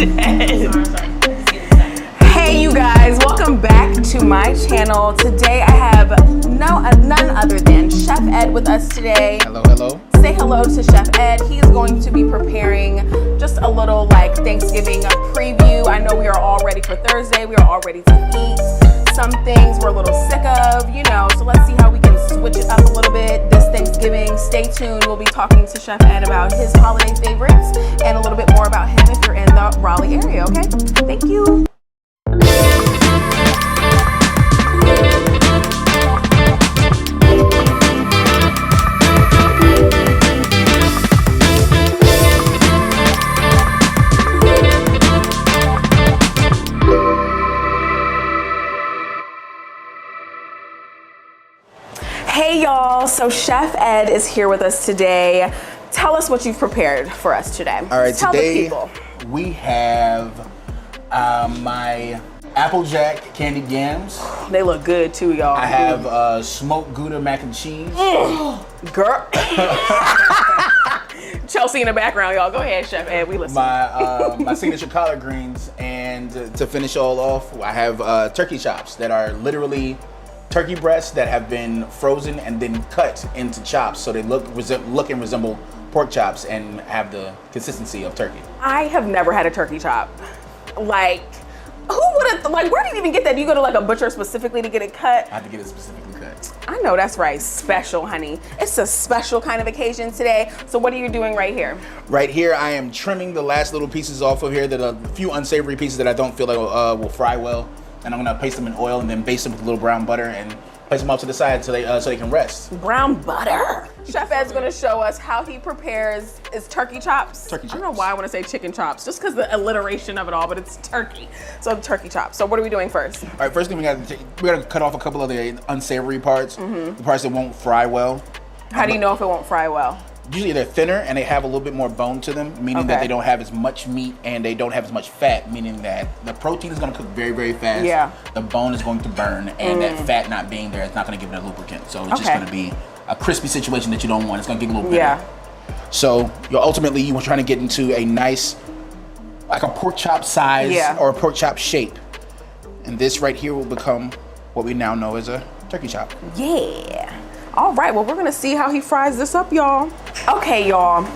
dead. Sorry. Hey you guys, welcome back to my channel. Today I have none other than Chef Ed with us today. Hello, hello. Say hello to Chef Ed. He is going to be preparing just a little like Thanksgiving preview. I know we are all ready for Thursday. We are all ready to eat. Some things we're a little sick of, so let's see how we can switch it up a little bit this Thanksgiving. Stay tuned. We'll be talking to Chef Ed about his holiday favorites and a little bit more about him if you're in the Raleigh area, okay? Thank you. Hey y'all, so Chef Ed is here with us today. Tell us what you've prepared for us today. All right, tell today the people. we have my Applejack candied yams. They look good too, y'all. I have smoked Gouda mac and cheese. Girl. Chelsea in the background, y'all. Go ahead, Chef Ed, we listen. My signature collard greens, and to finish all off, I have turkey chops that are literally turkey breasts that have been frozen and then cut into chops, so they look and resemble pork chops and have the consistency of turkey. I have never had a turkey chop. Like, who would have, like, where did you even get that? Do you go to like a butcher specifically to get it cut? I have to get it specifically cut. I know, that's right, special, honey. It's a special kind of occasion today. So what are you doing right here? Right here, I am trimming the last little pieces off of here, that a few unsavory pieces that I don't feel like will fry well. And I'm gonna paste them in oil and then baste them with a little brown butter and place them off to the side so they can rest. Brown butter. Chef Ed's gonna show us how he prepares his turkey chops. Turkey chops. I don't know why I want to say chicken chops, just because the alliteration of it all, but it's turkey. So turkey chops. So what are we doing first? All right, first thing we gotta cut off a couple of the unsavory parts, the parts that won't fry well. How do you know if it won't fry well? Usually they're thinner and they have a little bit more bone to them, meaning that they don't have as much meat and they don't have as much fat, meaning that the protein is going to cook very, very fast. Yeah. The bone is going to burn, and that fat not being there is not going to give it a lubricant. So it's just going to be a crispy situation that you don't want. It's going to get a little bitter. Yeah. So ultimately you are trying to get into a nice, like a pork chop size or a pork chop shape. And this right here will become what we now know as a turkey chop. Yeah. All right, well, we're gonna see how he fries this up, y'all. Okay, y'all.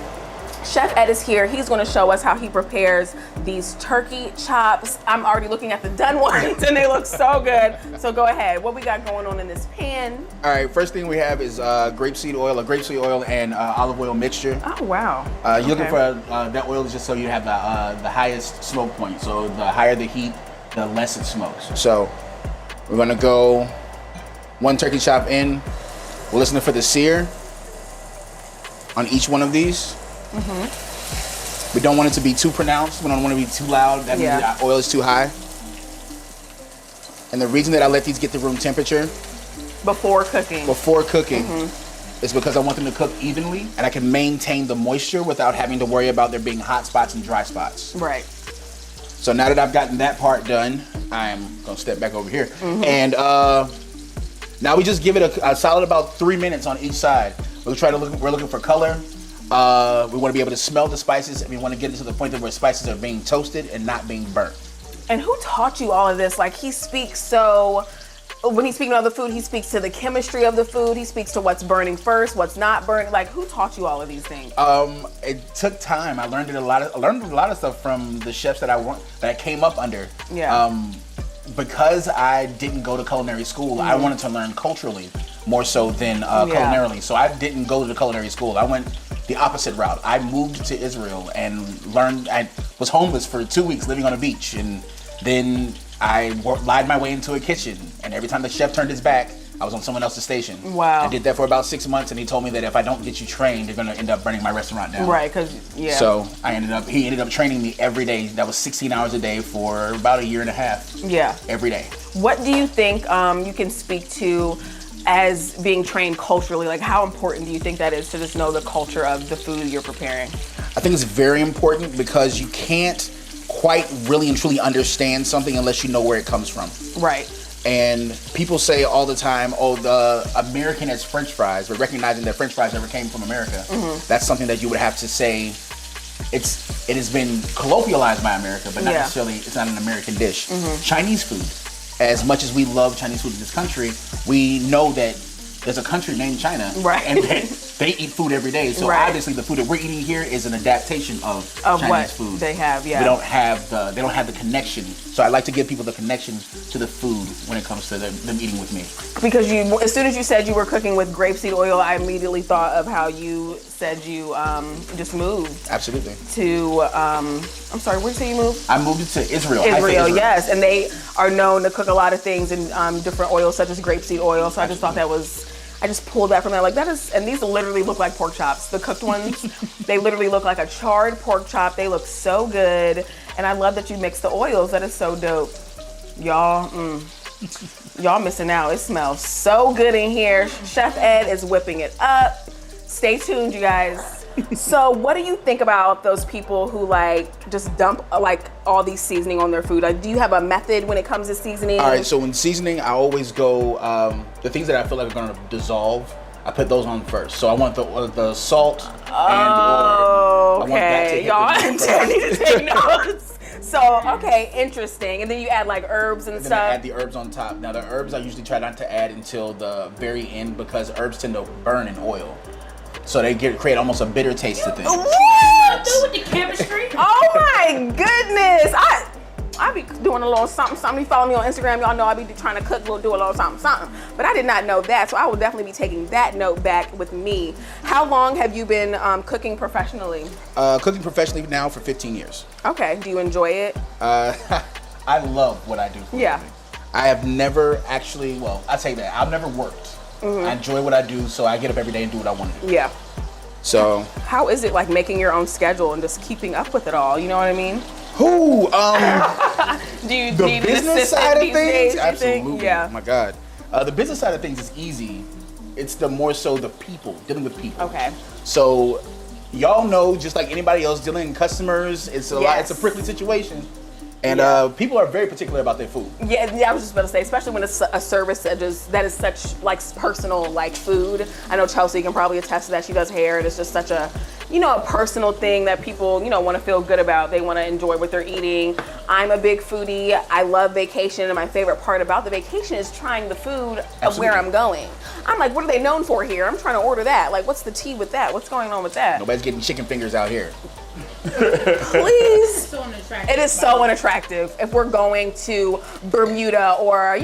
Chef Ed is here. He's gonna show us how he prepares these turkey chops. I'm already looking at the done ones and they look so good. So go ahead, what we got going on in this pan? All right, first thing we have is grapeseed oil and olive oil mixture. Oh, wow. You're looking for that oil is just so you have the highest smoke point. So the higher the heat, the less it smokes. So we're gonna go one turkey chop in. We're listening for the sear on each one of these. We don't want it to be too pronounced. We don't want it to be too loud. That means the oil is too high. And the reason that I let these get to room temperature before cooking is because I want them to cook evenly and I can maintain the moisture without having to worry about there being hot spots and dry spots. Right. So now that I've gotten that part done, I'm gonna step back over here. And now we just give it a solid about 3 minutes on each side. We're looking for color. We want to be able to smell the spices, and we want to get it to the point where spices are being toasted and not being burnt. And who taught you all of this? Like, he speaks so, when he's speaking of the food, he speaks to the chemistry of the food. He speaks to what's burning first, what's not burning. Like, who taught you all of these things? It took time. I learned a lot of stuff from the chefs that I came up under. Yeah. Because I didn't go to culinary school, I wanted to learn culturally more so than culinarily. So I didn't go to the culinary school. I went the opposite route. I moved to Israel and learned. I was homeless for 2 weeks living on a beach, and then I lied my way into a kitchen. And every time the chef turned his back, I was on someone else's station. Wow. I did that for about 6 months, and he told me that if I don't get you trained, you're gonna end up burning my restaurant down. Right, because, So he ended up training me every day. That was 16 hours a day for about 1.5 years. Yeah. Every day. What do you think you can speak to as being trained culturally? Like, how important do you think that is to just know the culture of the food you're preparing? I think it's very important because you can't quite really and truly understand something unless you know where it comes from. Right. And people say all the time, oh, the American has French fries, but recognizing that French fries never came from America, that's something that you would have to say it has been colloquialized by America, but not necessarily, it's not an American dish. Chinese food. As much as we love Chinese food in this country, we know that there's a country named China, and they eat food every day. So obviously, the food that we're eating here is an adaptation of Chinese what food. They have, they don't have the connection. So I like to give people the connection to the food when it comes to them eating with me. Because as soon as you said you were cooking with grapeseed oil, I immediately thought of how you said you just moved. Absolutely. To I'm sorry, where did you say you moved? I moved to Israel. Israel, yes, and they are known to cook a lot of things in different oils, such as grapeseed oil. So I just thought that was. I just pulled that from there, like that is, and these literally look like pork chops. The cooked ones, they literally look like a charred pork chop. They look so good, and I love that you mix the oils. That is so dope, y'all. Y'all missing out. It smells so good in here. Chef Ed is whipping it up. Stay tuned, you guys. So what do you think about those people who like just dump like all these seasoning on their food? Like, do you have a method when it comes to seasoning? All right, so when seasoning, I always go, the things that I feel like are gonna dissolve, I put those on first. So I want the salt and I want that to hit y'all need to take notes. So, okay, interesting. And then you add like herbs and then stuff. I add the herbs on top. Now the herbs I usually try not to add until the very end because herbs tend to burn in oil. So they create almost a bitter taste to things. What? Do with the chemistry? Oh my goodness! I be doing a little something. Something. You follow me on Instagram, y'all know I be trying to cook, do a little something. But I did not know that, so I will definitely be taking that note back with me. How long have you been cooking professionally? Cooking professionally now for 15 years. Okay. Do you enjoy it? I love what I do. I have never actually. Well, I say that I've never worked. I enjoy what I do, so I get up every day and do what I want to do. Yeah. So. How is it like making your own schedule and just keeping up with it all? You know what I mean? Who? Do you the need business side of things? Days, Absolutely. Yeah. Oh my God. The business side of things is easy. It's the more so the people, dealing with people. Okay. So, y'all know, just like anybody else, dealing with customers, it's a lot. It's a prickly situation. And people are very particular about their food. Yeah, I was just about to say, especially when it's a service that is such like personal like food. I know Chelsea can probably attest to that. She does hair, and it's just such a a personal thing that people want to feel good about. They want to enjoy what they're eating. I'm a big foodie. I love vacation, and my favorite part about the vacation is trying the food of where I'm going. I'm like, what are they known for here? I'm trying to order that. Like, what's the tea with that? What's going on with that? Nobody's getting chicken fingers out here. Please. It is so unattractive. If we're going to Bermuda or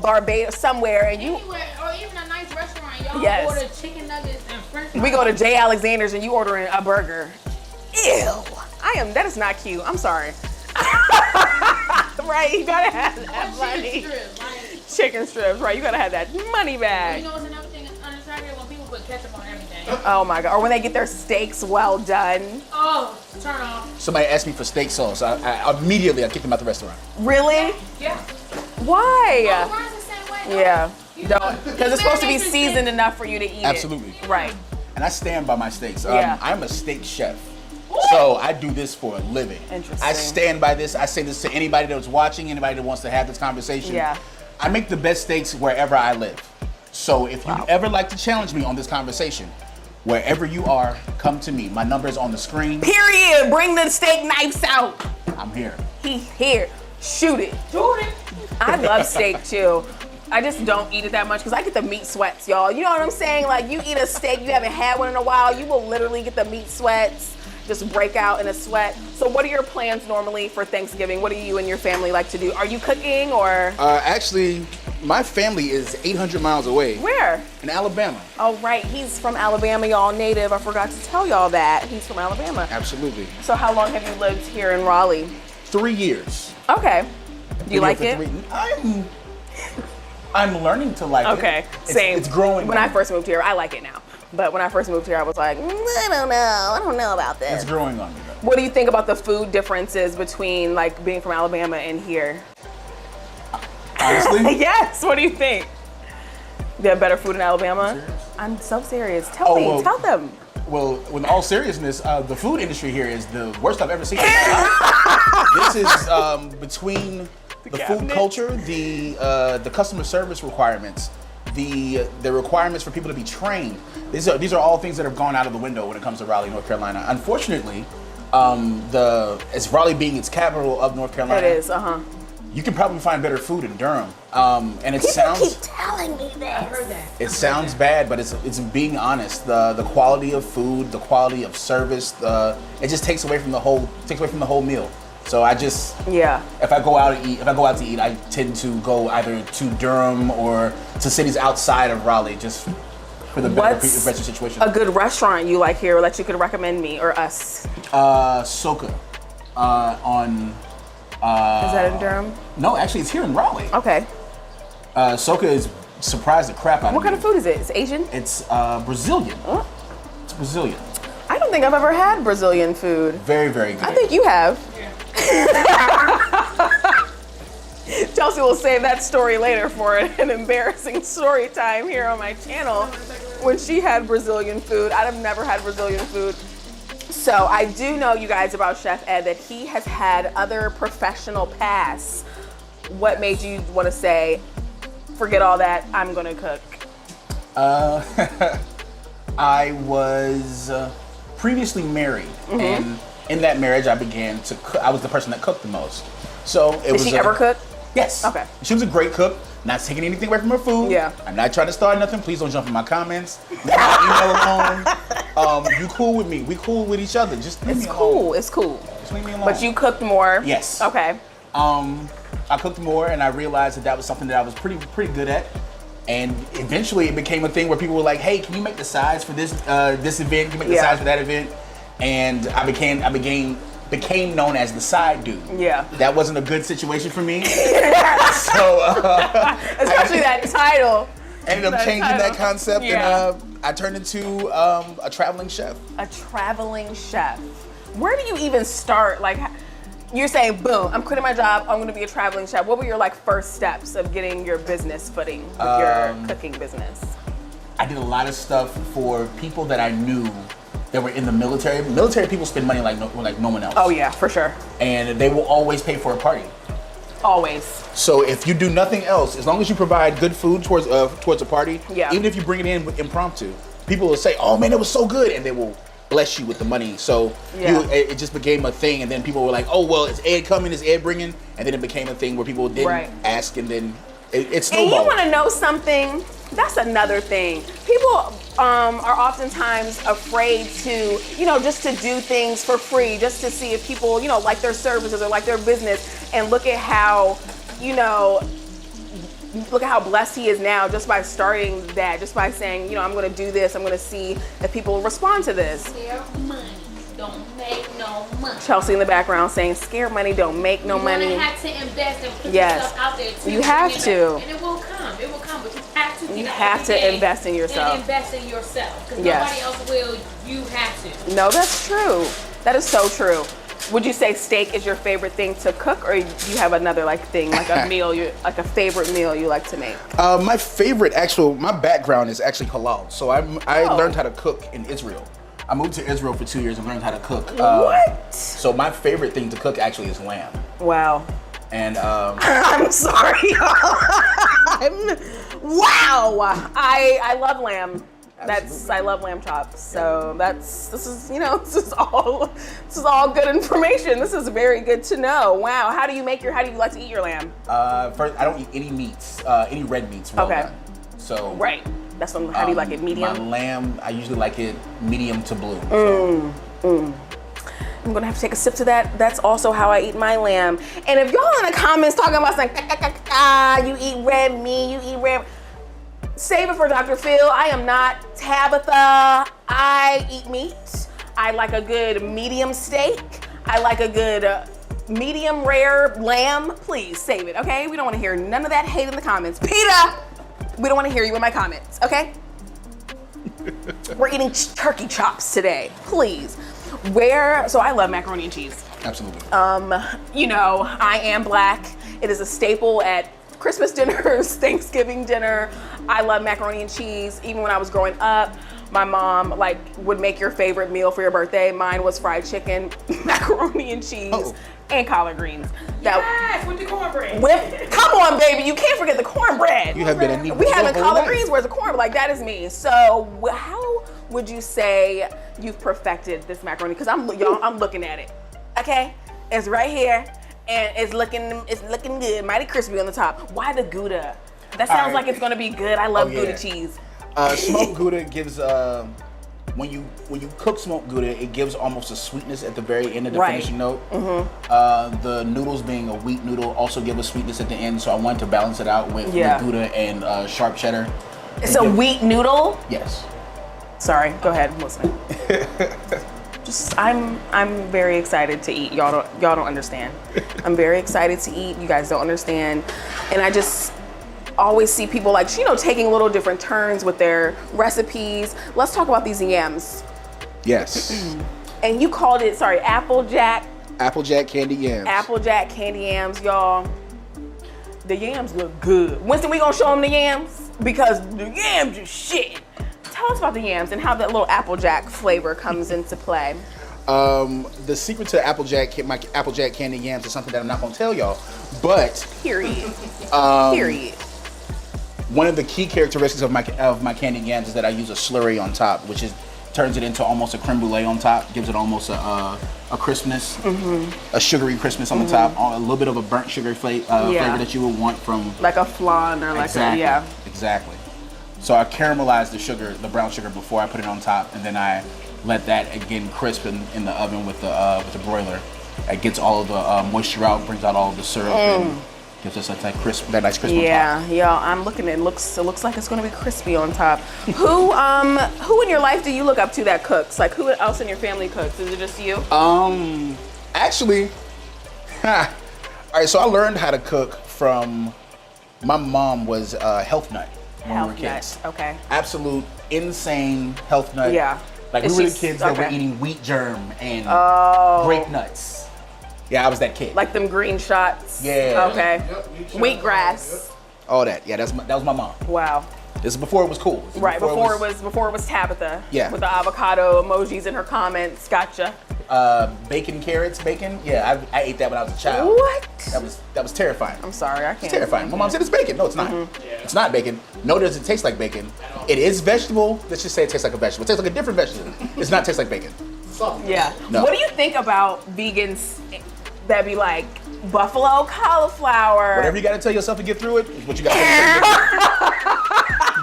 Barbados somewhere, and anywhere, or even a nice restaurant, y'all order chicken nuggets and French fries. We go to J. Alexander's and you ordering a burger. Ew. That is not cute. I'm sorry. Right? You gotta have that money. Chicken strips, right? You gotta have that money bag. You know what's another thing that's unattractive? When people put ketchup on everything. Oh my God. Or when they get their steaks well done. Oh, turn off. Somebody asked me for steak sauce. I immediately kicked them out the restaurant. Really? Yeah. Why? Mine's the same way. Yeah. Don't. Because it's supposed to be seasoned enough for you to eat Absolutely. it. Right. And I stand by my steaks. Yeah. I'm a steak chef. So I do this for a living. Interesting. I stand by this. I say this to anybody that's watching, anybody that wants to have this conversation. Yeah. I make the best steaks wherever I live. So if you ever like to challenge me on this conversation, wherever you are, come to me. My number is on the screen. Period. Bring the steak knives out. I'm here. He's here. Shoot it. Shoot it. I love steak too. I just don't eat it that much because I get the meat sweats, y'all. You know what I'm saying? Like, you eat a steak, you haven't had one in a while, you will literally get the meat sweats, just break out in a sweat. So what are your plans normally for Thanksgiving? What do you and your family like to do? Are you cooking or? Actually, my family is 800 miles away. Where? In Alabama. Oh, right. He's from Alabama, y'all, native. I forgot to tell y'all that. He's from Alabama. Absolutely. So how long have you lived here in Raleigh? 3 years. Okay. Do you like it? I'm learning to like it. Okay, same. It's growing. When I first moved here, I like it now. But when I first moved here, I was like, I don't know about this. It's growing on me though. What do you think about the food differences between like being from Alabama and here? Honestly? Yes, what do you think? They have better food in Alabama? I'm so serious. Tell me, tell them. Well, in all seriousness, the food industry here is the worst I've ever seen. This is between the food culture, the customer service requirements, the requirements for people to be trained. These are all things that have gone out of the window when it comes to Raleigh, North Carolina. Unfortunately, It's Raleigh being its capital of North Carolina. It is, You can probably find better food in Durham. And it People keep telling me this. I heard that. It sounds bad, but it's being honest. The quality of food, the quality of service, it just takes away from the whole meal. So if I go out to eat, I tend to go either to Durham or to cities outside of Raleigh, just for the better situation. A good restaurant you like here that you could recommend me or us? Soka on. Is that in Durham? No, actually, it's here in Raleigh. Okay. Soka is surprised the crap out of me. What kind of food is it? It's Asian? It's Brazilian. Huh? It's Brazilian. I don't think I've ever had Brazilian food. Very, very good. I think you have. Chelsea will save that story later for an embarrassing story time here on my channel when she had Brazilian food. I've never had Brazilian food. So I do know, you guys, about Chef Ed, that he has had other professional paths. What made you want to say, forget all that, I'm gonna cook? I was previously married, and in that marriage I began to cook. I was the person that cooked the most. So Did she ever cook? Yes. Okay. She was a great cook. Not taking anything away from her food. Yeah. I'm not trying to start nothing. Please don't jump in my comments. Leave my email alone. You cool with me. We cool with each other. Just leave me alone. It's cool. Just leave me alone. But you cooked more. Yes. Okay. I cooked more, and I realized that was something that I was pretty good at. And eventually, it became a thing where people were like, "Hey, can you make the sides for this event? Can you make the sides for that event?" And I became known as the side dude. Yeah. That wasn't a good situation for me. So especially that title. Ended up changing that concept, and I turned into a traveling chef. A traveling chef. Where do you even start? Like, you're saying, boom, I'm quitting my job, I'm gonna be a traveling chef. What were your first steps of getting your business footing with your cooking business? I did a lot of stuff for people that I knew that were in the military. Military people spend money like no one else. Oh yeah, for sure. And they will always pay for a party. Always. So if you do nothing else, as long as you provide good food towards a party, even if you bring it in impromptu, people will say, "Oh man, it was so good," and they will bless you with the money. So it just became a thing, and then people were like, "Oh well, is Ed coming? Is Ed bringing?" And then it became a thing where people didn't ask, and then it snowballed. And you want to know something? That's another thing. People are oftentimes afraid to, just to do things for free, just to see if people, like their services or like their business, and look at how, look at how blessed he is now just by starting that, just by saying, I'm going to do this, I'm going to see if people respond to this. Scare money don't make no money. Chelsea in the background saying, scare money don't make no money. You have to invest and put yourself out there too. You have to. And it will come, but you have to. You have to invest in yourself. And invest in yourself, because nobody else will. You have to. No, that's true. That is so true. Would you say steak is your favorite thing to cook, or do you have another thing, like a meal, like a favorite meal you like to make? My favorite, my background is actually halal. So I learned how to cook in Israel. I moved to Israel for 2 years and learned how to cook. What? So my favorite thing to cook actually is lamb. Wow. And I'm sorry. Wow. I love lamb. I love lamb chops. So this is all good information. This is very good to know. Wow. How do you like to eat your lamb? First, I don't eat any meats, any red meats. Done. So right. That's how do you like it? Medium? My lamb, I usually like it medium to blue. I'm gonna have to take a sip to that. That's also how I eat my lamb. And if y'all in the comments talking about you eat red meat, you eat red, save it for Dr. Phil. I am not Tabitha. I eat meat. I like a good medium steak. I like a good medium rare lamb. Please save it, okay? We don't want to hear none of that hate in the comments. PETA, we don't want to hear you in my comments, okay? We're eating turkey chops today, please. So I love macaroni and cheese. Absolutely. I am Black. It is a staple at Christmas dinners, Thanksgiving dinner. I love macaroni and cheese. Even when I was growing up, my mom would make your favorite meal for your birthday. Mine was fried chicken, macaroni and cheese, and collard greens. Yes, with the cornbread. Come on, baby, you can't forget the cornbread. You have been a neat. We having collard greens. Where's the corn? That is me. So would you say you've perfected this macaroni? Because I'm looking at it. Okay, it's right here, and it's looking good, mighty crispy on the top. Why the Gouda? That sounds like it's gonna be good. I love Gouda cheese. Smoked Gouda gives when you cook smoked Gouda, it gives almost a sweetness at the very end of the finishing note. The noodles being a wheat noodle also give a sweetness at the end, so I wanted to balance it out with the Gouda and sharp cheddar. It's a wheat noodle? Yes. Sorry, go ahead, I'm listening. I'm very excited to eat. Y'all don't understand. I'm very excited to eat. You guys don't understand. And I just always see people like, taking little different turns with their recipes. Let's talk about these yams. Yes. And you called it, Applejack. Applejack candy yams. Applejack candy yams, y'all. The yams look good. Winston, we gonna show them the yams? Because the yams is shit. Tell us about the yams and how that little Applejack flavor comes into play. The secret to my Applejack candy yams is something that I'm not gonna tell y'all, but period. Period. One of the key characteristics of my candy yams is that I use a slurry on top, which turns it into almost a creme brulee on top, gives it almost a crispness, a sugary crispness on the top, a little bit of a burnt sugar flavor that you would want from like a flan or like exactly. So I caramelize the brown sugar before I put it on top, and then I let that again crisp in the oven with the broiler. It gets all of the moisture out, brings out all of the syrup, and gives us that nice crisp on top. Yeah, I'm looking. It looks like it's gonna be crispy on top. Who in your life do you look up to that cooks? Like, who else in your family cooks? Is it just you? Actually, all right. So I learned how to cook from my mom. Was a health nut when we were kids. Okay. Absolute insane health nut. Yeah. Like we were the kids that were eating wheat germ and grape nuts. Yeah, I was that kid. Like them green shots. Yeah. Okay. Yep, Wheatgrass. All that. Yeah, that was my mom. Wow. This is before it was cool. Before it was Tabitha. Yeah. With the avocado emojis in her comments. Gotcha. Bacon, carrots, bacon. Yeah, I ate that when I was a child. What? That was terrifying. I'm sorry, I can't. It's terrifying. My mom said it's bacon. No, it's not. It's not bacon. No, it doesn't taste like bacon. It is vegetable. Let's just say it tastes like a vegetable. It tastes like a different vegetable. It's not taste like bacon. Yeah. No. What do you think about vegans that be like buffalo cauliflower? Whatever you got to tell yourself to get through it is what you got to tell yourself.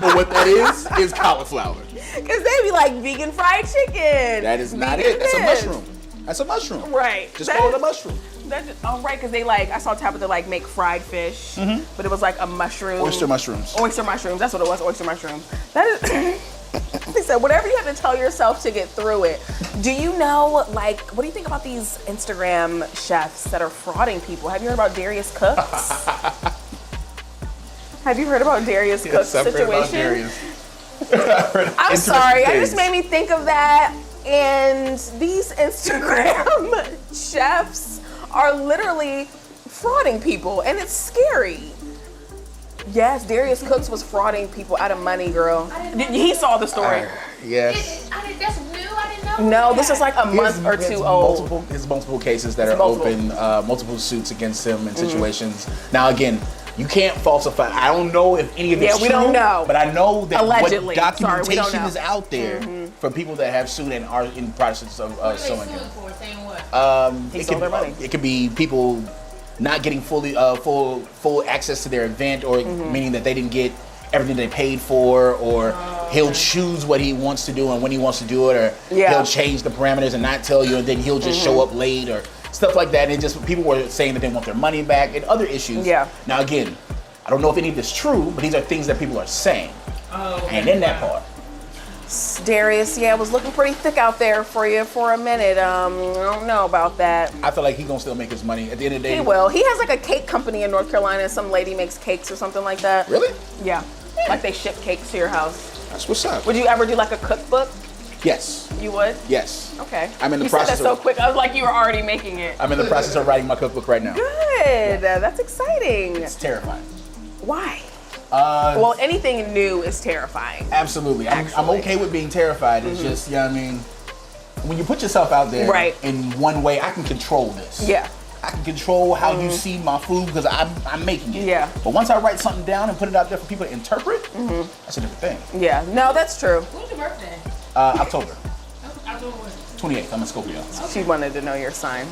But what that is cauliflower. Because they be like vegan fried chicken. That is not it. That's a mushroom. That's a mushroom. Right. Just call it a mushroom. Right, because they I saw Tabitha make fried fish, but it was like a mushroom. Oyster mushrooms. Oyster mushrooms, that's what it was, oyster mushrooms. That is, they said, whatever you have to tell yourself to get through it. Do you know, what do you think about these Instagram chefs that are frauding people? Have you heard about Darius Cooks? Have you heard about Darius Cooks' situation? I'm sorry, it just made me think of that. And these Instagram chefs are literally frauding people, and it's scary. Yes, Darius Cooks was frauding people out of money, girl. He saw the story. Yes. That's new. I didn't know. No, this is like a month or two old. There's multiple cases that are open, multiple suits against him in situations. Now, again, you can't falsify. I don't know if any of it's true. Yeah, we don't know. But I know that allegedly. What documentation is out there for people that have sued and are in process of suing him. For saying what? He stole their money. It could be people not getting full access to their event, or meaning that they didn't get everything they paid for, or he'll choose what he wants to do and when he wants to do it, or he'll change the parameters and not tell you, and then he'll just show up late or stuff like that. And just people were saying that they want their money back and other issues. Yeah. Now again, I don't know if any of this is true, but these are things that people are saying. And in that part. Darius, it was looking pretty thick out there for you for a minute. I don't know about that. I feel like he's gonna still make his money at the end of the day. He will. He has a cake company in North Carolina. Some lady makes cakes or something like that. Really? Yeah. Like they ship cakes to your house. That's what's up. Would you ever do a cookbook? Yes. You would? Yes. Okay. I'm in the process. You said that so quick. I was like, you were already making it. I'm in the process of writing my cookbook right now. Good. That's exciting. It's terrifying. Why? Well, anything new is terrifying. Absolutely. I'm okay with being terrified. It's just, you know what I mean? When you put yourself out there in one way, I can control this. Yeah. I can control how you see my food because I'm making it. Yeah. But once I write something down and put it out there for people to interpret, that's a different thing. Yeah. No, that's true. When's your birthday? October. October 28th. I'm a Scorpio. She wanted to know your sign.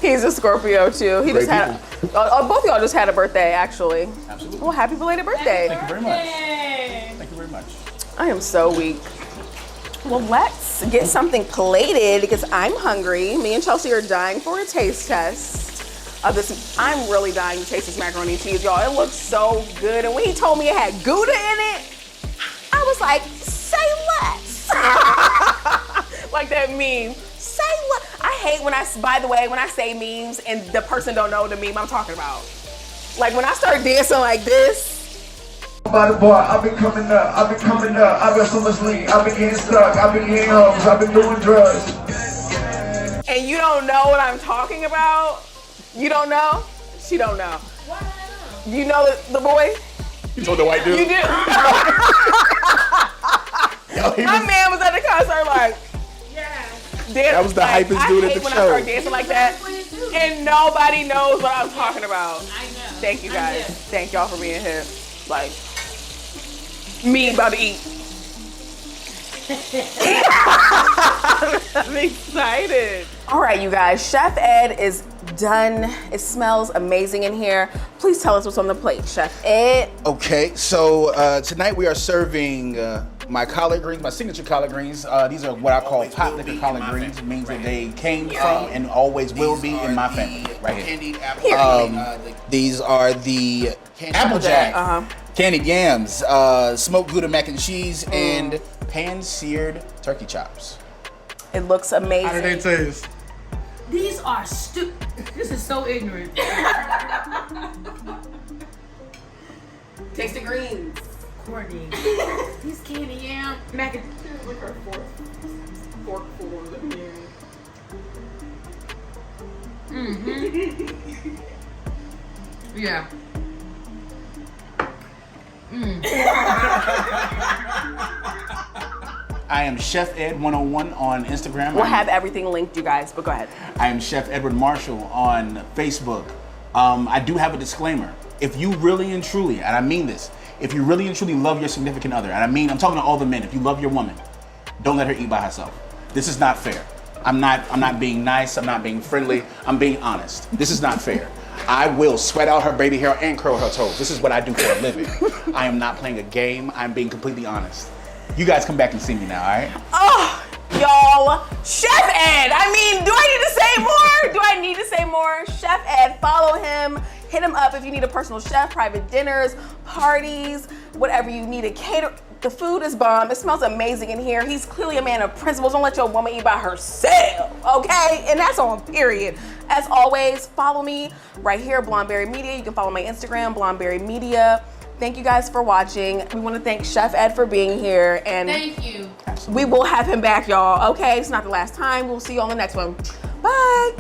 He's a Scorpio too. He Great just had. Both of y'all just had a birthday, actually. Absolutely. Well, happy belated birthday. Thank you very much. Thank you very much. I am so weak. Well, let's get something plated because I'm hungry. Me and Chelsea are dying for a taste test of this. I'm really dying to taste this macaroni and cheese, y'all. It looks so good. And when he told me it had Gouda in it, I was like, say less. Like that meme. Say what? I hate when by the way, when I say memes and the person don't know the meme I'm talking about. Like when I start dancing like this. By the bar, I've been coming up, I've been so much lean, I've been getting stuck, I've been getting hoes, I've been doing drugs. And you don't know what I'm talking about? You don't know? She don't know. What? You know the boy? You told the white dude? You do? My man was at the concert like, that was the hypest dude at the when show. I start dancing like that, and nobody knows what I'm talking about. I know. Thank you guys. Thank y'all for being here. Like, me about to eat. I'm excited. All right, you guys, Chef Ed is done. It smells amazing in here. Please tell us what's on the plate, Chef Ed. Okay, so tonight we are serving my collard greens, my signature collard greens. These are what I call pot liquor collard greens. It means that they came from and always will be in my family, right here. These are the Applejack, candied yams, smoked Gouda mac and cheese, and pan-seared turkey chops. It looks amazing. How do they taste? These are stupid. This is so ignorant. Taste the greens. Courtney. These candy yam mac and Look at her fork full of yeah. I am Chef Ed 101 on Instagram. We'll have everything linked, you guys, but go ahead. I am Chef Edward Marshall on Facebook. I do have a disclaimer. If you really and truly, and I mean this, if you really and truly love your significant other, and I'm talking to all the men, if you love your woman, don't let her eat by herself. This is not fair. I'm not being nice, I'm not being friendly, I'm being honest. This is not fair. I will sweat out her baby hair and curl her toes. This is what I do for a living. I am not playing a game, I'm being completely honest. You guys come back and see me now, all right? Oh, y'all, Chef Ed. I mean, do I need to say more? Do I need to say more? Chef Ed, follow him. Hit him up if you need a personal chef, private dinners, parties, whatever you need to cater. The food is bomb. It smells amazing in here. He's clearly a man of principles. Don't let your woman eat by herself, okay? And that's on period. As always, follow me right here, Blondeberry Media. You can follow my Instagram, Blondeberry Media. Thank you guys for watching. We want to thank Chef Ed for being here. And thank you. We will have him back, y'all, okay? It's not the last time. We'll see you on the next one. Bye.